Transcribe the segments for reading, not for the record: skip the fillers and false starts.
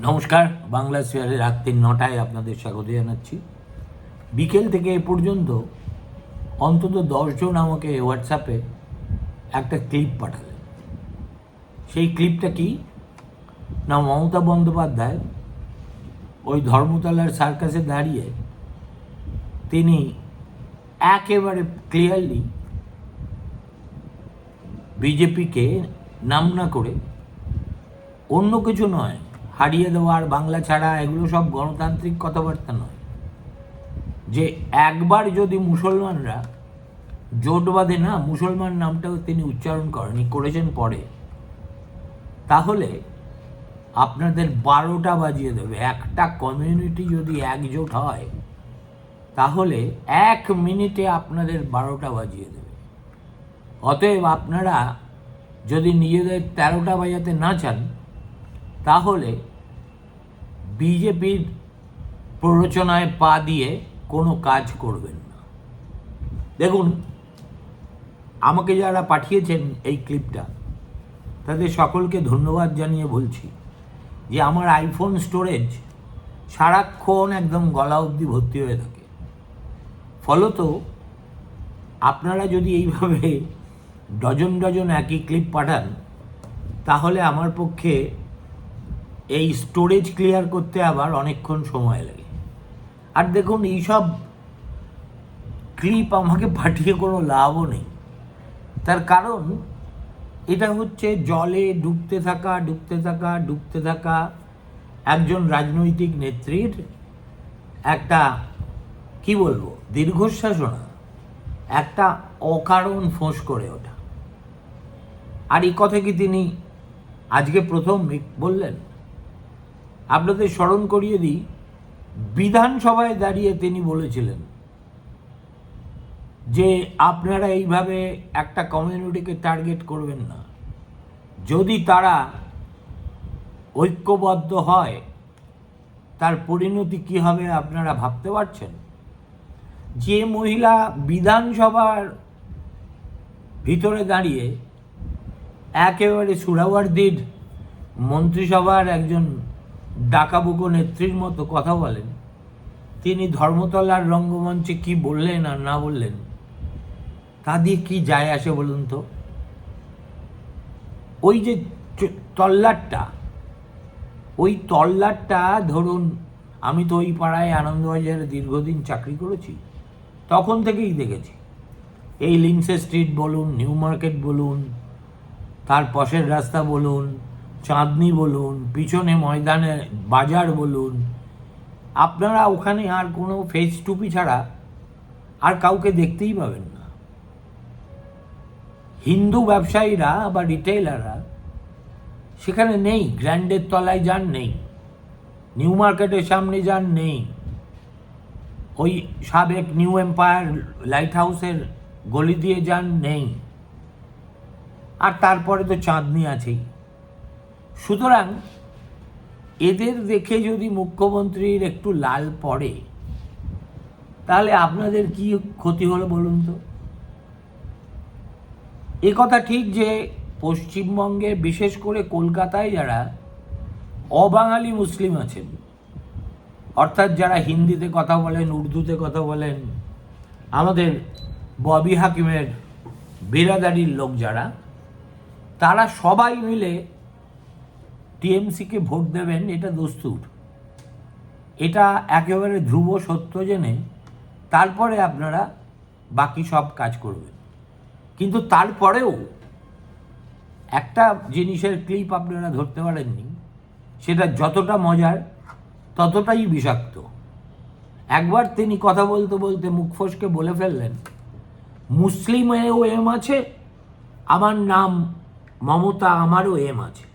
নমস্কার, বাংলা শেয়ারে রাত 9টায় আপনাদের স্বাগত জানাচ্ছি। বিকেল থেকে এ পর্যন্ত অন্তত 10জন আমাকে হোয়াটসঅ্যাপে একটা ক্লিপ পাঠালেন। সেই ক্লিপটা কি না, মমতা বন্দ্যোপাধ্যায় ওই ধর্মতলার সার্কাসে দাঁড়িয়ে তিনি একেবারে ক্লিয়ারলি বিজেপিকে নাম না করে, অন্য কিছু নয়, হারিয়ে দেওয়ার বাংলা ছাড়া এগুলো সব গণতান্ত্রিক কথাবার্তা নয়, যে একবার যদি মুসলমানরা জোট বাঁধে, না মুসলমান নামটাও তিনি উচ্চারণ করেছেন পরে, তাহলে আপনাদের 12টা বাজিয়ে দেবে। একটা কমিউনিটি যদি একজোট হয় তাহলে 1 মিনিটে আপনাদের 12টা বাজিয়ে দেবে। অতএব আপনারা যদি নিজেদের 13টা বাজাতে না চান তাহলে বিজেপির প্ররোচনায় পা দিয়ে কোনো কাজ করবেন না। দেখুন, আমাকে যারা পাঠিয়েছেন এই ক্লিপটা, তাদের সকলকে ধন্যবাদ জানিয়ে বলছি যে আমার আইফোন স্টোরেজ সারাক্ষণ একদম গলা অবধি ভর্তি হয়ে থাকে। ফলত আপনারা যদি এইভাবে ডজন ডজন একই ক্লিপ পাঠান তাহলে আমার পক্ষে এই স্টোরেজ ক্লিয়ার করতে আবার অনেকক্ষণ সময় লাগে। আর দেখুন, এইসব ক্লিপ আমাকে পাঠিয়ে কোনো লাভও নেই। তার কারণ এটা হচ্ছে জলে ডুবতে থাকা একজন রাজনৈতিক নেত্রীর একটা, কি বলবো, দীর্ঘশ্বাসও না, একটা অকারণ ফোঁস করে ওঠা। আর এই কথা কি তিনি আজকে প্রথম বললেন? আপনাদের স্মরণ করিয়ে দিই, বিধানসভায় দাঁড়িয়ে তিনি বলেছিলেন যে আপনারা এইভাবে একটা কমিউনিটিকে টার্গেট করবেন না। যদি তারা ঐক্যবদ্ধ হয় তার পরিণতি কী হবে আপনারা ভাবতে পারছেন? যে মহিলা বিধানসভার ভিতরে দাঁড়িয়ে একেবারে সুরাওয়ার্দির মন্ত্রিসভার একজন ডাকাবুকো নেত্রীর মতো কথা বলেন, তিনি ধর্মতলার রঙ্গমঞ্চে কি বললেন আর না বললেন তা দিয়ে কি যায় আসে বলুন তো? ওই যে তল্লাটটা ধরুন, আমি তো ওই পাড়ায় আনন্দবাজারে দীর্ঘদিন চাকরি করেছি, তখন থেকেই দেখেছি। এই লিন্সে স্ট্রিট বলুন, নিউ মার্কেট বলুন, তার পাশের রাস্তা বলুন, চাঁদনি বলুন, পিছনে ময়দানে বাজার বলুন, আপনারা ওখানে আর কোনো ফেস টুপি ছাড়া আর কাউকে দেখতেই পাবেন না। হিন্দু ব্যবসায়ীরা বা রিটেইলাররা সেখানে নেই। গ্র্যান্ডের তলায় যান, নেই। নিউ মার্কেটের সামনে যান, নেই। ওই সাবেক নিউ এম্পায়ার লাইট হাউসের গলি দিয়ে যান, নেই। আর তারপরে তো চাঁদনি আছেই। সুতরাং এদের দেখে যদি মুখ্যমন্ত্রীর একটু লাল পড়ে তাহলে আপনাদের কি ক্ষতি হলো বলুন তো? এ কথা ঠিক যে পশ্চিমবঙ্গে, বিশেষ করে কলকাতায় যারা অবাঙালি মুসলিম আছেন, অর্থাৎ যারা হিন্দিতে কথা বলেন, উর্দুতে কথা বলেন, আমাদের ববি হাকিমের বিরাদারির লোক যারা, তারা সবাই মিলে টিএমসিকে ভোট দেবেন, এটা দস্তুর। এটা একেবারে ধ্রুব সত্য জেনে তারপরে আপনারা বাকি সব কাজ করবেন। কিন্তু তারপরেও একটা জিনিসের ক্লিপ আপনারা ধরতে পারেননি, সেটা যতটা মজার ততটাই বিষাক্ত। একবার তিনি কথা বলতে বলতে মুখ ফসকে বলে ফেললেন, মুসলিমেও এম আছে, আমার নাম মমতা, আমারও এম আছে।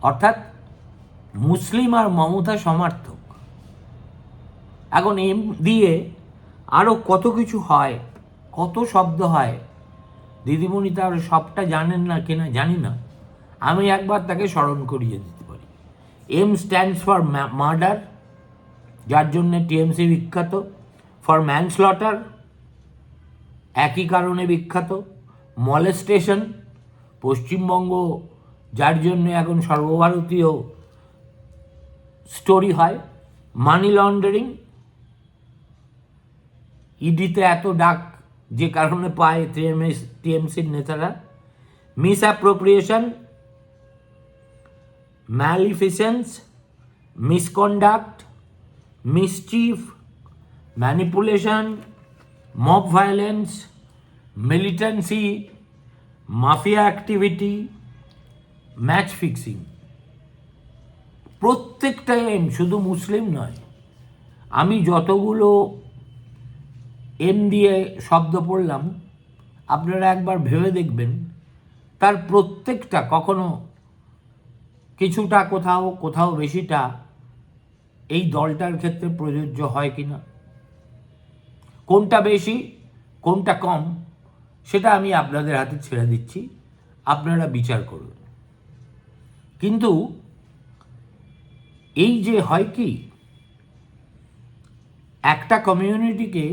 অর্থাৎ মুসলিম আর মমতা সমার্থক। এখন এম দিয়ে আরও কত কিছু হয়, কত শব্দ হয়, দিদিমণি তার সবটা জানেন না কিনা জানি না, আমি একবার তাকে স্মরণ করিয়ে দিতে পারি। এম স্ট্যান্ডস ফর মার্ডার, যার জন্যে টিএমসি বিখ্যাত। ফর ম্যানস্লটার, একই কারণে বিখ্যাত। মলেস্টেশন, পশ্চিমবঙ্গ যার জন্য এখন সর্বভারতীয় স্টোরি হয়, মানি লন্ডারিং, ইডিতে এত ডাক যে কারণে পায় টিএমসির নেতারা, misappropriation, malfeasance, misconduct, mischief, manipulation, mob violence, militancy, mafia activity, match fixing. প্রত্যেকটা এম শুধু মুসলিম নয়, আমি যতগুলো এম দিয়ে শব্দ পড়লাম আপনারা একবার ভেবে দেখবেন, তার প্রত্যেকটা কখনো কিছুটা কোথাও কোথাও বেশিটা এই দলটার ক্ষেত্রে প্রযোজ্য হয় কিনা, কোনটা বেশি কোনটা কম সেটা আমি আপনাদের হাতে ছেড়ে দিচ্ছি, আপনারা বিচার করুন। কিন্তু এই যে হয় কি, একটা কমিউনিটিকে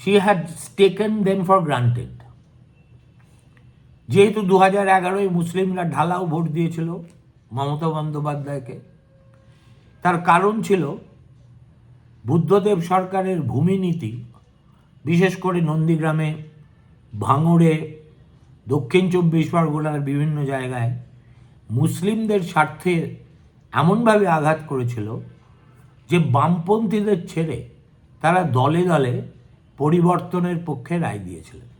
she had taken them for granted। যেহেতু 2011 মুসলিমরা ঢালাও ভোট দিয়েছিল মমতা বন্দ্যোপাধ্যায়কে, তার কারণ ছিল বুদ্ধদেব সরকারের ভূমি নীতি, বিশেষ করে নন্দীগ্রামে, ভাঙড়ে, দক্ষিণ 24 পরগনার বিভিন্ন জায়গায় মুসলিমদের স্বার্থে এমনভাবে আঘাত করেছিল যে বামপন্থীদের ছেড়ে তারা দলে দলে পরিবর্তনের পক্ষে রায় দিয়েছিলেন।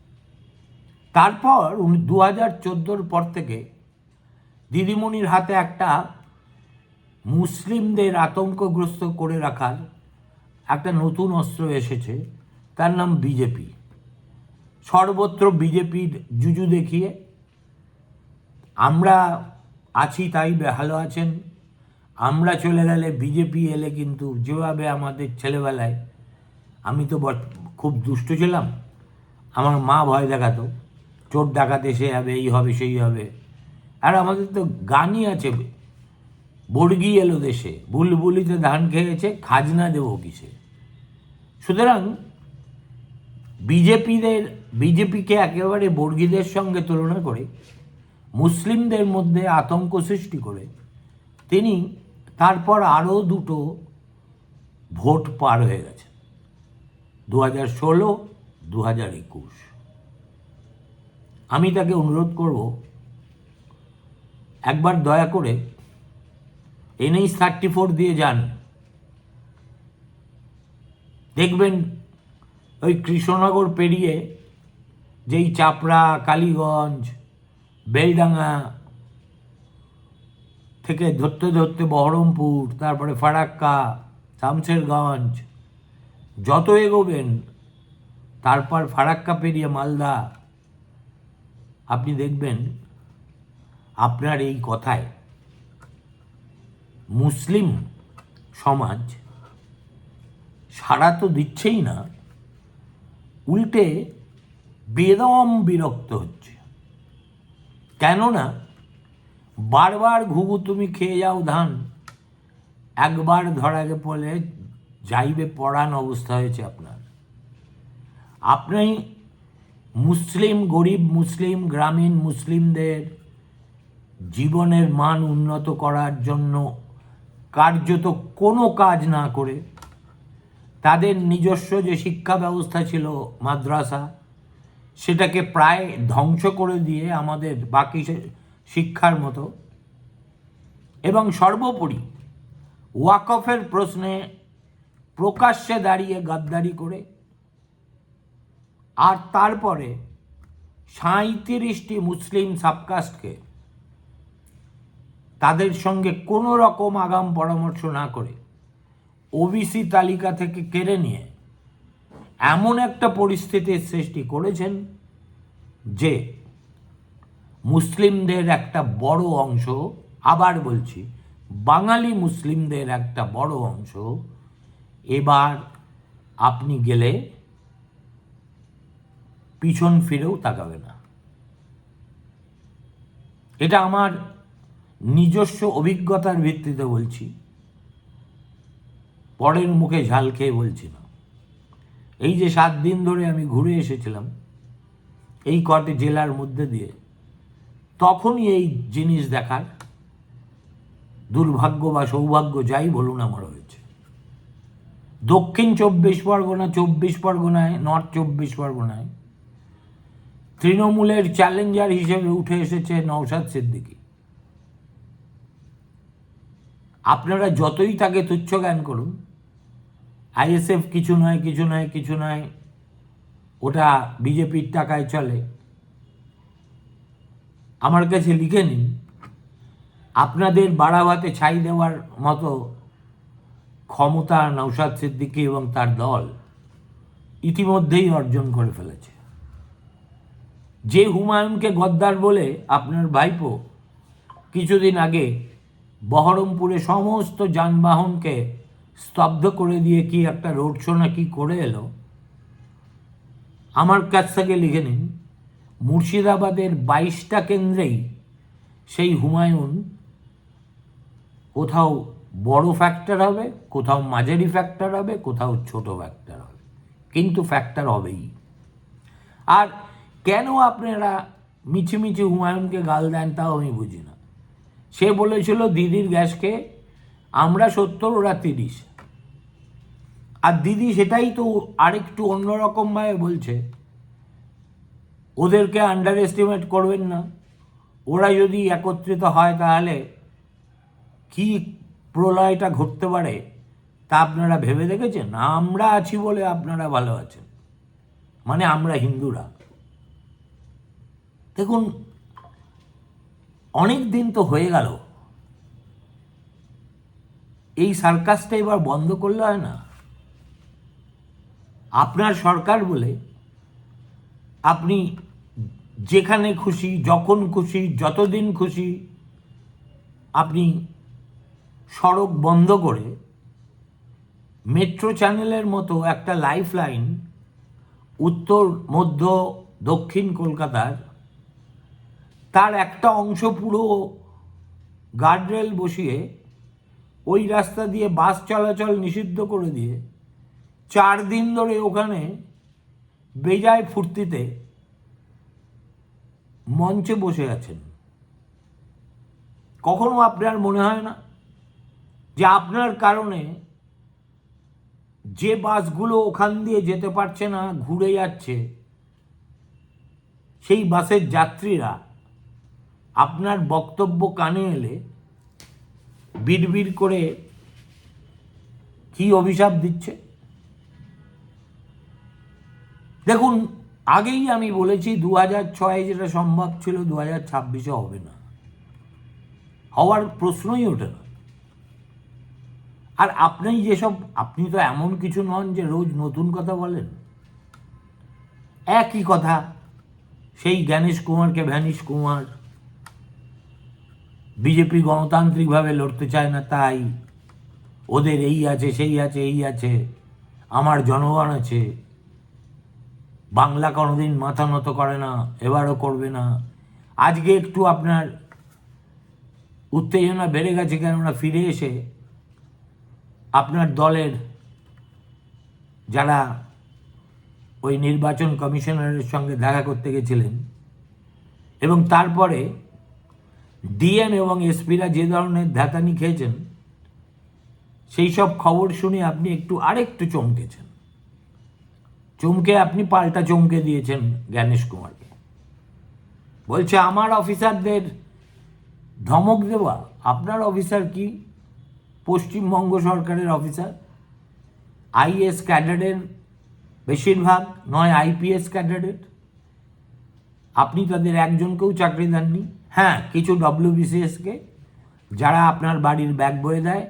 তারপর 2014 পর থেকে দিদিমণির হাতে একটা মুসলিমদের আতঙ্কগ্রস্ত করে রাখার একটা নতুন অস্ত্র এসেছে, তার নাম বিজেপি। সর্বত্র বিজেপির জুজু দেখিয়ে আমরা আছি তাই ভালো আছেন, আমরা চলে গেলে বিজেপি এলে কিন্তু যেভাবে আমাদের ছেলেবেলায়, আমি তো খুব দুষ্ট ছিলাম, আমার মা ভয় দেখাতো চোর ডাকাত এসে যাবে, এই হবে সেই হবে। আর আমাদের তো গানই আছে, বর্গি এলো দেশে, বুলবুলিতে ধান খেয়েছে, খাজনা দেবো কিসে। সুতরাং বিজেপিকে একেবারে বর্গীদের সঙ্গে তুলনা করে মুসলিমদের মধ্যে আতঙ্ক সৃষ্টি করে তিনি তারপর আরও দুটো ভোট পার হয়ে গেছে, 2016, 2021। আমি তাকে অনুরোধ করব একবার দয়া করে NH 34 দিয়ে যান, দেখবেন ওই কৃষ্ণনগর পেরিয়ে যেই চাপড়া, কালীগঞ্জ, বেলডাঙ্গা থেকে ধরতে ধরতে বহরমপুর, তারপরে ফারাক্কা, শামশেরগঞ্জ, যত এগোবেন, তারপর ফারাক্কা পেরিয়ে মালদা, আপনি দেখবেন আপনার এই কথায় মুসলিম সমাজ সাড়া তো দিচ্ছেই না, উল্টে বেদম বিরক্ত হচ্ছে। কেননা বারবার ঘুঘু তুমি খেয়ে যাও ধান, একবার ধরাকে পড়লে যাইবে পরাণ অবস্থা হয়েছে আপনার। আপনি মুসলিম, গরিব মুসলিম, গ্রামীণ মুসলিমদের জীবনের মান উন্নত করার জন্য কার্যত কোনো কাজ না করে, তাদের নিজস্ব যে শিক্ষা ব্যবস্থা ছিল মাদ্রাসা, সেটাকে প্রায় ধ্বংস করে দিয়ে আমাদের বাকি শিক্ষার মতো, এবং সর্বোপরি ওয়াকফের প্রশ্নে প্রকাশ্যে দাঁড়িয়ে গাদ্দারি করে, আর তারপরে 37টি মুসলিম সাবকাস্টকে তাদের সঙ্গে কোনো রকম আগাম পরামর্শ না করে ওবিসি তালিকা থেকে কেড়ে নিয়ে এমন একটা পরিস্থিতির সৃষ্টি করেছেন যে মুসলিমদের একটা বড় অংশ, আবার বলছি বাঙালি মুসলিমদের একটা বড় অংশ এবার আপনি গেলে পিছন ফিরেও তাকাবে না। এটা আমার নিজস্ব অভিজ্ঞতার ভিত্তিতে বলছি, পরের মুখে ঝাল খেয়ে বলছি না। এই যে 7 দিন ধরে আমি ঘুরে এসেছিলাম এই কটি জেলার মধ্যে দিয়ে, তখনই এই জিনিস দেখার দুর্ভাগ্য বা সৌভাগ্য যাই বলুন আমার হয়েছে। দক্ষিণ 24 পরগনায়, নর্থ 24 পরগনায় তৃণমূলের চ্যালেঞ্জার হিসেবে উঠে এসেছে নওশাদ সিদ্দিকী। আপনারা যতই তাকে তুচ্ছ জ্ঞান করুন, আইএসএফ কিছু নয়, ওটা বিজেপির টাকায় চলে, আমার কাছে লিখে নিন, আপনাদের বাড়াভাতে ছাই দেওয়ার মতো ক্ষমতা নওশাদ সিদ্দিকী এবং তার দল ইতিমধ্যেই অর্জন করে ফেলেছে। যে হুমায়ুনকে গদ্দার বলে আপনার ভাইপো কিছুদিন আগে বহরমপুরে সমস্ত যানবাহনকে স্তব্ধ করে দিয়ে কি একটা রোড শো না কি করে এলো, আমার কাছ থেকে লিখে নিন, মুর্শিদাবাদের 22টা কেন্দ্রেই সেই হুমায়ুন কোথাও বড় ফ্যাক্টর হবে, কোথাও মাঝারি ফ্যাক্টর হবে, কোথাও ছোট ফ্যাক্টর হবে, কিন্তু ফ্যাক্টর হবেই। আর কেন আপনারা মিছিমিছি হুমায়ুনকে গাল দেন তাও আমি বুঝি না। সে বলেছিল দিদির গ্যাসকে আমরা 70 ওরা 30, আর দিদি সেটাই তো আরেকটু অন্যরকমভাবে বলছে, ওদেরকে আন্ডার এস্টিমেট করবেন না, ওরা যদি একত্রিত হয় তাহলে কি প্রলয়টা ঘটতে পারে তা আপনারা ভেবে দেখেছেন? আমরা আছি বলে আপনারা ভালো আছেন, মানে আমরা হিন্দুরা। দেখুন, অনেক দিন তো হয়ে গেল, এই সার্কাসটা এবার বন্ধ করলে হয় না? আপনার সরকার বলে আপনি যেখানে খুশি, যখন খুশি, যতদিন খুশি আপনি সড়ক বন্ধ করে মেট্রো চ্যানেলের মতো একটা লাইফ লাইন উত্তর, মধ্য, দক্ষিণ কলকাতার, তার একটা অংশ পুরো গার্ডরেল বসিয়ে ওই রাস্তা দিয়ে বাস চলাচল নিষিদ্ধ করে দিয়ে 4 দিন ধরে ওখানে বেজায় ফুর্তিতে মঞ্চে বসে আছেন। কখনো আপনার মনে হয় না যে আপনার কারণে যে বাসগুলো ওখান দিয়ে যেতে পারছে না, ঘুরে যাচ্ছে, সেই বাসের যাত্রীরা আপনার বক্তব্য কানে এলে বিড়বিড় করে কি অভিশাপ দিচ্ছে? দেখুন, আগেই আমি বলেছি 2006 যেটা সম্ভব ছিল 2026 হবে না, হওয়ার প্রশ্নই ওঠে না। আর আপনি তো এমন কিছু নন যে রোজ নতুন কথা বলেন, একই কথা, সেই জ্ঞানেশ কুমারকে ভ্যানিশ কুমার, বিজেপি গণতান্ত্রিকভাবে লড়তে চায় না, তাই ওদের এই আছে, সেই আছে, এই আছে, আমার জনগণ আছে, বাংলা কোনোদিন মাথা নত করে না, এবারও করবে না। আজকে একটু আপনার উত্তেজনা বেড়ে গেছে, কেননা ফিরে এসে আপনার দলের যারা ওই নির্বাচন কমিশনারের সঙ্গে দেখা করতে গেছিলেন এবং তারপরে ডিএম এবং এসপিরা যে ধরনের ধ্যাতানি খেয়েছেন, সেই সব খবর শুনে আপনি আরেকটু চমকেছেন। চমকে আপনি পাল্টা চমকে দিয়েছেন জ্ঞানেশ কুমারকে। বলছে আমার অফিসারদের ধমক দেওয়া। আপনার অফিসার কি? পশ্চিমবঙ্গ সরকারের অফিসার, আইএস ক্যাডারের বেশিরভাগ, নয় আইপিএস ক্যাডারের। আপনি তাদের একজনকেও চাকরি দেননি। হ্যাঁ, কিছু ডব্লিউবিসিএসকে, যারা আপনার বাড়ির ব্যাগ বয়ে দেয়,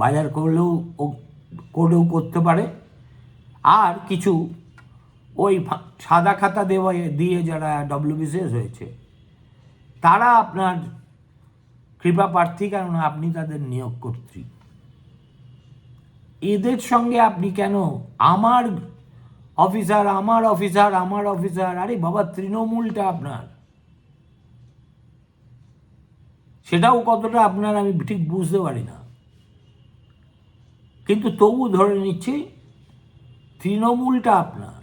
বাজার করেও করতে পারে, আর কিছু ওই সাদা খাতা দিয়ে যারা ডব্লিউবিসিএস হয়েছে, তারা আপনার কৃপা প্রার্থী, কেননা আপনি তাদের নিয়োগ কর্ত্রী। এদের সঙ্গে আপনি কেন আমার অফিসার, আমার অফিসার, আমার অফিসার? আরে বাবা, তৃণমূলটা আপনার, সেটাও কতটা আপনার আমি ঠিক বুঝতে পারি না, কিন্তু তবু ধরে নিচ্ছি তৃণমূলটা আপনার,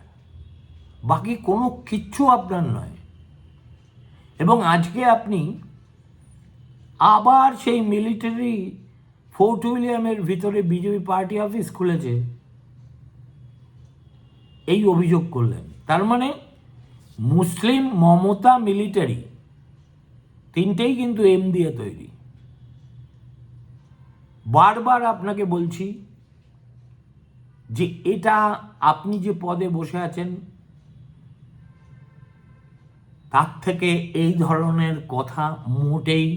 বাকি কোনো কিচ্ছু আপনার নয়। এবং আজকে আপনি আবার সেই মিলিটারি ফোর্ট উইলিয়ামের ভিতরে বিজেপি পার্টি অফিস খুলেছে, এই অভিযোগ করলেন। তার মানে মুসলিম, মমতা, মিলিটারি তিনটেই কিন্তু এম দিয়ে তৈরি। বারবার আপনাকে বলছি যে এটা আপনি যে পদে বসে আছেন তার থেকে এই ধরনের কথা মোটেই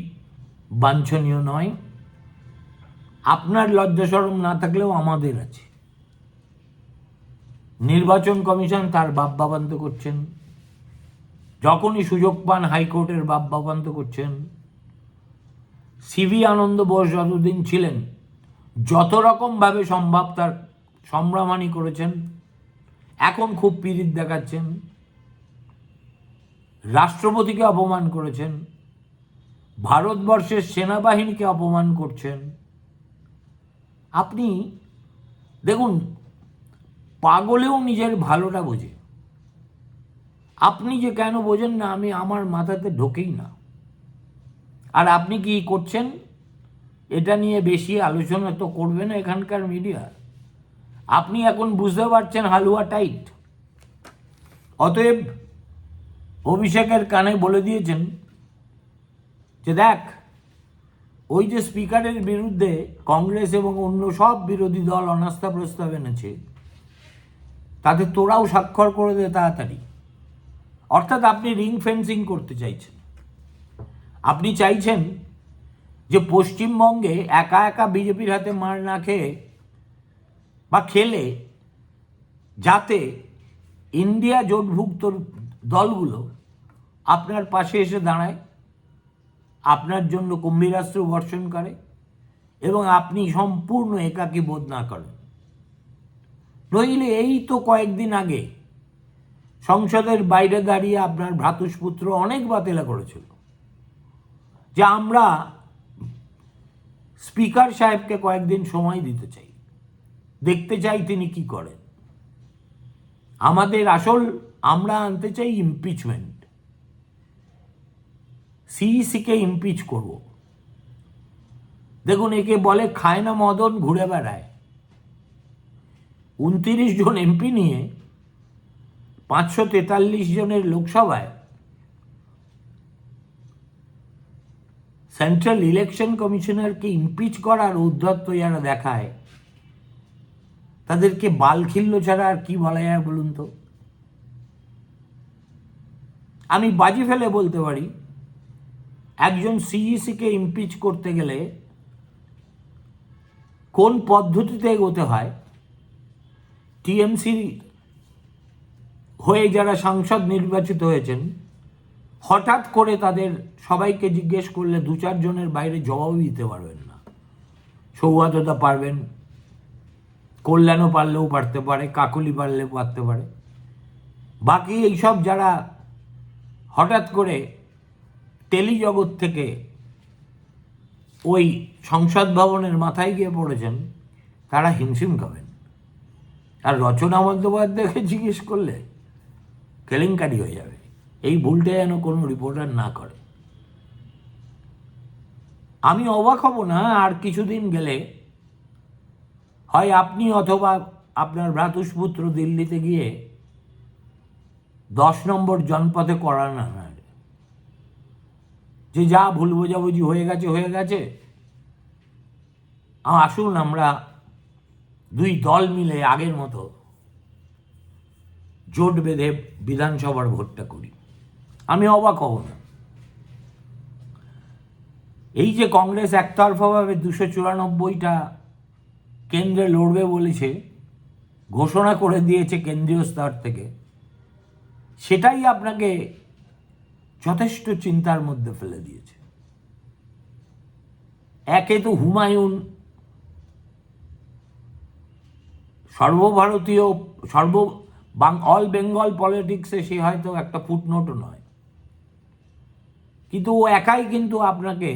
বাঞ্ছনীয় নয়। আপনার লজ্জা শরম না থাকলেও আমাদের আছে। নির্বাচন কমিশন তার বাব্যাবান্ত করছেন, যখনই সুযোগ পান হাইকোর্টের বাব্যাবান্ত করছেন। সিভি আনন্দ বোস যতদিন ছিলেন যত রকমভাবে সম্ভব তার সম্ভ্রমানি করেছেন, এখন খুব পীড়িত দেখাচ্ছেন, রাষ্ট্রপতিকে অপমান করেছেন, ভারতবর্ষের সেনাবাহিনীকে অপমান করছেন। আপনি দেখুন, পাগলেও নিজের ভালোটা বোঝে। আপনি যে কেন বোঝেন না আমি আমার মাথাতে ঢোকেই না। আর আপনি কি করছেন এটা নিয়ে বেশি আলোচনা তো করবে না এখানকার মিডিয়া। আপনি এখন বুঝতে পারছেন হালুয়া টাইট। অতএব অভিষেকের কানে বলে দিয়েছেন যে দেখ, ওই যে স্পিকারের বিরুদ্ধে কংগ্রেস এবং অন্য সব বিরোধী দল অনাস্থা প্রস্তাব এনেছে, তাতে তোরাও স্বাক্ষর করে দে তাড়াতাড়ি। অর্থাৎ আপনি রিং ফেন্সিং করতে চাইছেন। আপনি চাইছেন যে পশ্চিমবঙ্গে একা একা বিজেপির হাতে মার না খেয়ে বা খেলে যাতে ইন্ডিয়া জোটভুক্ত দলগুলো আপনার পাশে এসে দাঁড়ায়, আপনার জন্য কুম্ভীরাস্ত্র বর্ষণ করে এবং আপনি সম্পূর্ণ একাকী বোধ না করেন। নইলে এই তো কয়েকদিন আগে সংসদের বাইরে দাঁড়িয়ে আপনার ভ্রাতুষ্পুত্র অনেক বাতেলা করেছিল যে আমরা স্পিকার সাহেবকে কয়েকদিন সময় দিতে চাই, দেখতে চাই তিনি কি করেন। আমরা আনতে চাই ইমপিচমেন্ট, সিইসিকে ইমপিচ করব। দেখুন, একে বলে খায় না মদন ঘুরে বেড়ায়। 29 জন এমপি নিয়ে 543 জনের লোকসভায় সেন্ট্রাল ইলেকশন কমিশনারকে ইমপিচ করার উদ্ধত্ত যারা দেখায় তাদেরকে বালখিল্য ছাড়া আর কি বলা যায় বলুন তো। আমি বাজি ফেলে বলতে পারি একজন সিইসিকে ইমপিচ করতে গেলে কোন পদ্ধতিতে এগোতে হয়, টিএমসি হয়ে যারা সাংসদ নির্বাচিত হয়েছেন হঠাৎ করে তাদের সবাইকে জিজ্ঞেস করলে 2-4 জনের বাইরে জবাবই দিতে পারবেন না। সৌগতদা পারবেন, কল্যাণও পারলেও পারতে পারে, কাকলি পারলেও পারতে পারে। বাকি এইসব যারা হঠাৎ করে টেলিজগৎ থেকে ওই সংসদ ভবনের মাথায় গিয়ে পড়েছেন, তারা হিমশিম খাবেন। আর রচনা বন্দ্যোপাধ্যায়কে জিজ্ঞেস করলে কেলেঙ্কারি হয়ে যাবে। এই ভুলটা যেন কোনো রিপোর্টার না করে। আমি অবাক হব না আর কিছুদিন গেলে হয় আপনি অথবা আপনার ভ্রাতুষ্পুত্র দিল্লিতে গিয়ে 10 নম্বর জনপথে করান না যে যা ভুল বোঝাবুঝি হয়ে গেছে, আসুন আমরা দুই দল মিলে আগের মতো জোট বেঁধে বিধানসভার ভোটটা করি। আমি অবাক হব না। এই যে কংগ্রেস একতরফাভাবে 294টা কেন্দ্রে লড়বে বলেছে, ঘোষণা করে দিয়েছে কেন্দ্রীয় স্তর থেকে, সেটাই আপনাকে যথেষ্ট চিন্তার মধ্যে ফেলে দিয়েছে। একে তো হুমায়ুন সর্বভারতীয় অল বেঙ্গল পলিটিক্সে সে হয়তো একটা ফুটনোটও নয়, কিন্তু ও একাই কিন্তু আপনাকে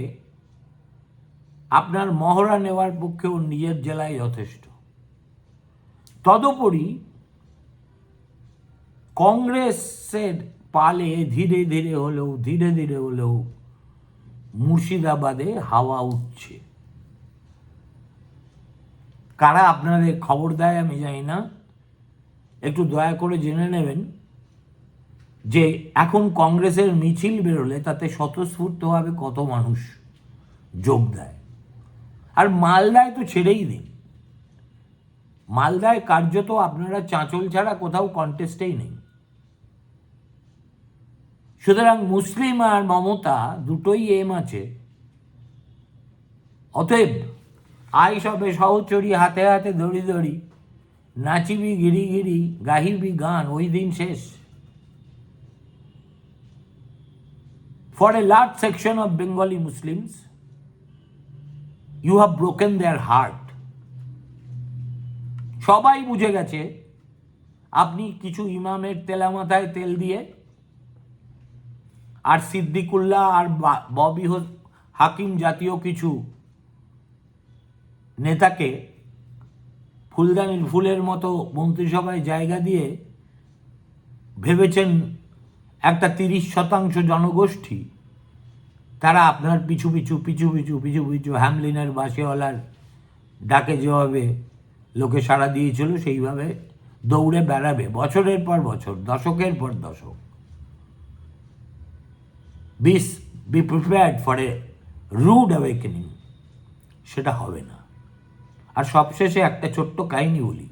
আপনার মহড়া নেওয়ার পক্ষে ওর নিজের জেলায় যথেষ্ট। তদুপরি কংগ্রেসের পালে ধীরে ধীরে হলেও মুর্শিদাবাদে হাওয়া উঠছে। কারা আপনাদের খবর দেয় আমি জানি না, একটু দয়া করে জেনে নেবেন যে এখন কংগ্রেসের মিছিল বেরোলে তাতে স্বতঃস্ফূর্তভাবে কত মানুষ যোগ দেয়। আর মালদায় তো ছেড়েই দিন, মালদায় কার্যত আপনারা চাঁচল ছাড়া কোথাও কন্টেস্টেই নেই। সুতরাং মুসলিম আর মমতা দুটোই এম আছে। অতএব আই সবে সহচরি হাতে হাতে দড়ি দড়ি, নাচিবি গিরি গিরি গাহিবি গান, ওই দিন শেষ। For a large section of Bengali Muslims, you have broken their heart. সবাই বুঝে গেছে আপনি কিছু ইমামের তেলা মাথায় তেল দিয়ে আর সিদ্দিকুল্লাহ আর ববি হাকিম জাতীয় কিছু নেতাকে ফুলদানির ফুলের মতো মন্ত্রিসভায় জায়গা দিয়ে ভেবেছেন একটা 30% জনগোষ্ঠী তারা আপনার পিছু পিছু পিছু পিছু পিছু পিছু হ্যামলিনের বাসিওয়ালার ডাকে যেভাবে লোকে সাড়া দিয়েছিল সেইভাবে দৌড়ে বেড়াবে বছরের পর বছর, দশকের পর দশক। Be prepared for a rude awakening, সেটা হবে না। আর সবশেষে একটা ছোট্ট কাহিনী বলি।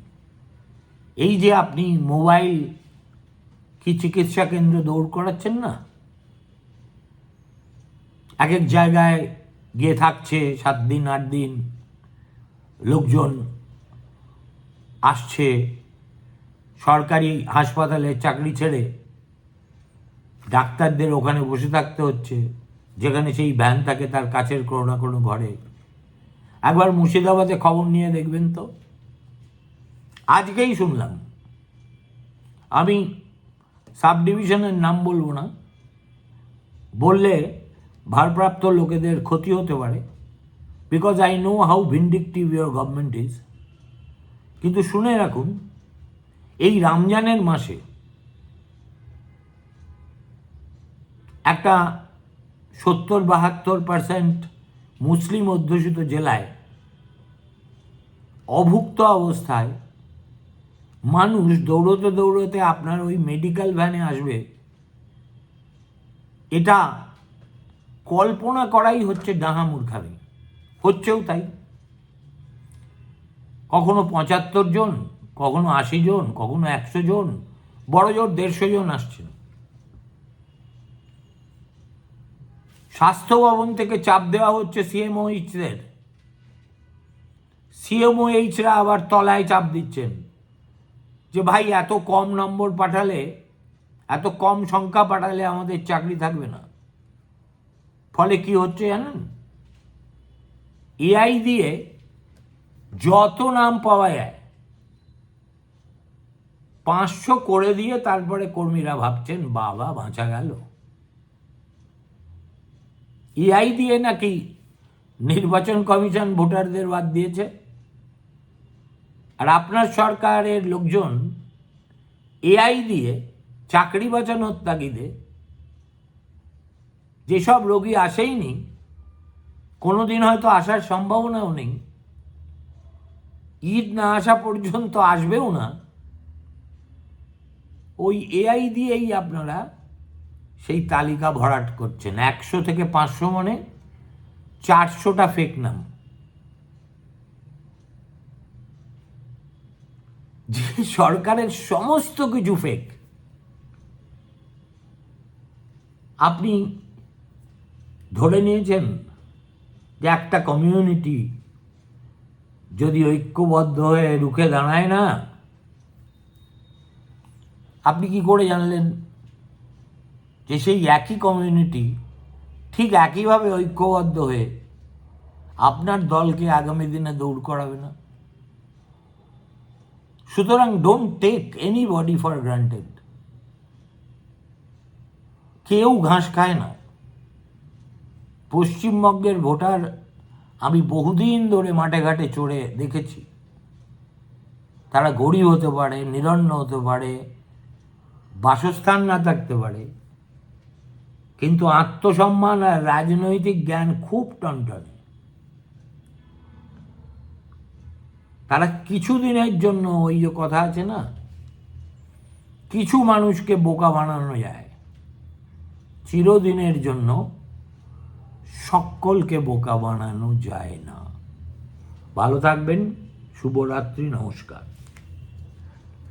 এই যে আপনি মোবাইল কি চিকিৎসা কেন্দ্র দৌড় করাচ্ছেন না, এক এক জায়গায় গিয়ে থাকছে 7 দিন 8 দিন, লোকজন আসছে, সরকারি হাসপাতালে চাকরি ছেড়ে ডাক্তারদের ওখানে বসে থাকতে হচ্ছে, যেখানে সেই ভ্যান থাকে তার কাছের কোনো না কোনো ঘরে। একবার মুর্শিদাবাদে খবর নিয়ে দেখবেন তো। আজকেই শুনলাম, আমি সাব ডিভিশনের নাম বলবো না, বললে ভারপ্রাপ্ত লোকেদের ক্ষতি হতে পারে, because I know how vindictive your government is. কিন্তু শুনে রাখুন, এই রমজানের মাসে একটা 70-72% মুসলিম অধ্যুষিত জেলায় অভুক্ত অবস্থায় মানুষ দৌড়তে দৌড়তে আপনার ওই মেডিকেল ভ্যানে আসবে, এটা কল্পনা করাই হচ্ছে ডাহা মূর্খামি। হচ্ছেও তাই। কখনো 75 জন, কখনো 80 জন, কখনো 100 জন, বড় জোর 150 জন আসছেন। স্বাস্থ্য ভবন থেকে চাপ দেওয়া হচ্ছে সিএমওএইচদের, সিএমওএইচরা আবার তলায় চাপ দিচ্ছেন যে ভাই এত কম নম্বর পাঠালে, এত কম সংখ্যা পাঠালে আমাদের চাকরি থাকবে না। ফলে কি হচ্ছে জানেন, এআই দিয়ে যত নাম পাওয়া যায় 500 করে দিয়ে তারপরে কর্মীরা ভাবছেন বাবা বাঁচা গেল। এআই দিয়ে নাকি নির্বাচন কমিশন ভোটারদের বাদ দিয়েছে, আর আপনার সরকারের লোকজন এআই দিয়ে চাকরি বাঁচানোর তাগিদে যেসব রোগী আসেইনি, কোনোদিন হয়তো আসার সম্ভাবনাও নেই, ঈদ না আসা পর্যন্ত আসবেও না, ওই এআই দিয়েই আপনারা সেই তালিকা ভরাট করছেন। 100 থেকে 500 মানে 400টা ফেক নাম, যে সরকারের সমস্ত কিছু ফেক। আপনি ধরে নিয়েছেন যে একটা কমিউনিটি যদি ঐক্যবদ্ধ হয়ে রুখে দাঁড়ায় না, আপনি কি করে জানলেন যে সেই একই কমিউনিটি ঠিক একইভাবে ঐক্যবদ্ধ হয়ে আপনার দলকে আগামী দিনে দৌড় করাবে না? সুতরাং don't take anybody for granted. কেউ ঘাস খায় না। পশ্চিমবঙ্গের ভোটার আমি বহুদিন ধরে মাঠে ঘাটে চড়ে দেখেছি, তারা গরিব হতে পারে, নিরন্ন হতে পারে, বাসস্থান না থাকতে পারে, কিন্তু আত্মসম্মান আর রাজনৈতিক জ্ঞান খুব টনটনে। তারা কিছুদিনের জন্য, ওই যে কথা আছে না, কিছু মানুষকে বোকা বানানো যায়, চিরদিনের জন্য সকলকে বোকা বানানো যায় না। ভালো থাকবেন, শুভরাত্রি, নমস্কার।